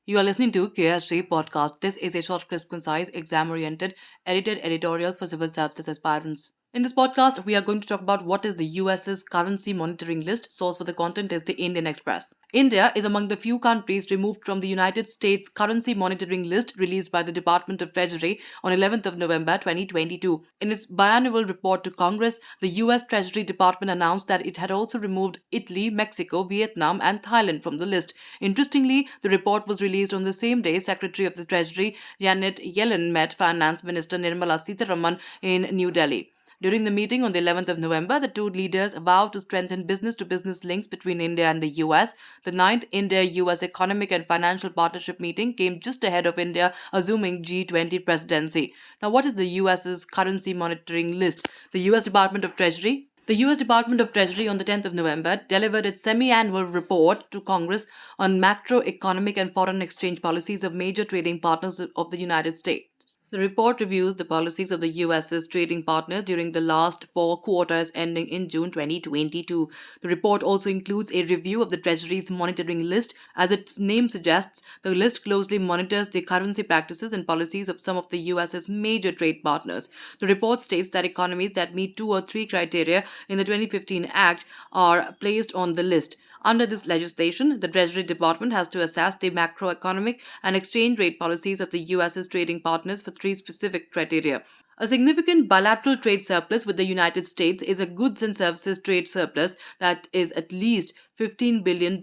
You are listening to KSG podcast. This is a short, crisp, concise, exam-oriented, edited editorial for civil services aspirants. In this podcast, we are going to talk about what is the US's currency monitoring list. Source for the content is the Indian Express. India is among the few countries removed from the United States currency monitoring list released by the Department of Treasury on 11th of November 2022. In its biannual report to Congress, the US Treasury Department announced that it had also removed Italy, Mexico, Vietnam, and Thailand from the list. Interestingly, the report was released on the same day Secretary of the Treasury Janet Yellen met Finance Minister Nirmala Sitharaman in New Delhi. During the meeting on the 11th of November, the two leaders vowed to strengthen business to business links between India and the US. The ninth India US Economic and Financial Partnership meeting came just ahead of India assuming G20 presidency. Now, what is the US's currency monitoring list? The US Department of Treasury the US Department of Treasury on the 10th of November delivered its semi annual report to Congress on macroeconomic and foreign exchange policies of major trading partners of the United States. The report reviews the policies of the US's trading partners during the last four quarters ending in June 2022. The report also includes a review of the Treasury's monitoring list. As its name suggests, the list closely monitors the currency practices and policies of some of the US's major trade partners. The report states that economies that meet two or three criteria in the 2015 Act are placed on the list. Under this legislation, the Treasury Department has to assess the macroeconomic and exchange rate policies of the US's trading partners for three specific criteria. A significant bilateral trade surplus with the United States is a goods and services trade surplus that is at least $15 billion.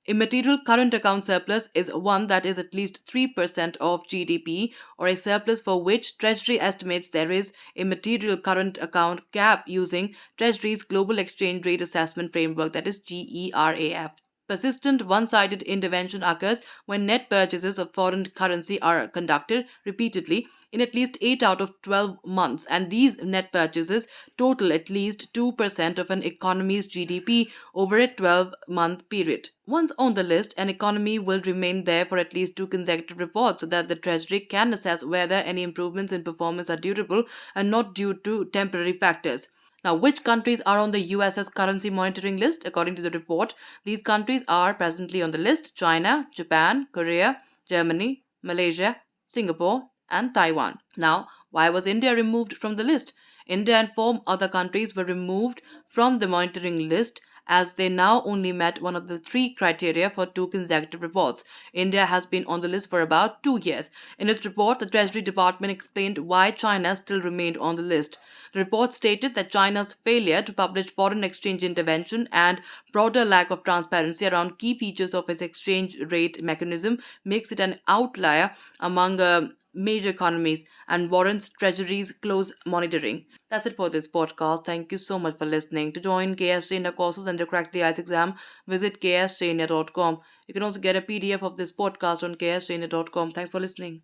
A material current account surplus is one that is at least 3% of GDP, or a surplus for which Treasury estimates there is a material current account gap using Treasury's Global Exchange Rate Assessment Framework, that is GERAF. Persistent one-sided intervention occurs when net purchases of foreign currency are conducted repeatedly in at least 8 out of 12 months, and these net purchases total at least 2% of an economy's GDP over a 12-month period. Once on the list, an economy will remain there for at least two consecutive reports so that the Treasury can assess whether any improvements in performance are durable and not due to temporary factors. Now, which countries are on the US's currency monitoring list? According to the report, these countries are presently on the list: China, Japan, Korea, Germany, Malaysia, Singapore, and Taiwan. Now, why was India removed from the list? India and four other countries were removed from the monitoring list as they now only met one of the three criteria for two consecutive reports. India has been on the list for about 2 years. In its report, the Treasury Department explained why China still remained on the list. The report stated that China's failure to publish foreign exchange intervention and broader lack of transparency around key features of its exchange rate mechanism makes it an outlier among major economies and warrants Treasury's close monitoring. That's it for this podcast. Thank you so much for listening. To join KSG India courses and to crack the IELTS exam, visit ksgindia.com. You can also get a PDF of this podcast on ksgindia.com. Thanks for listening.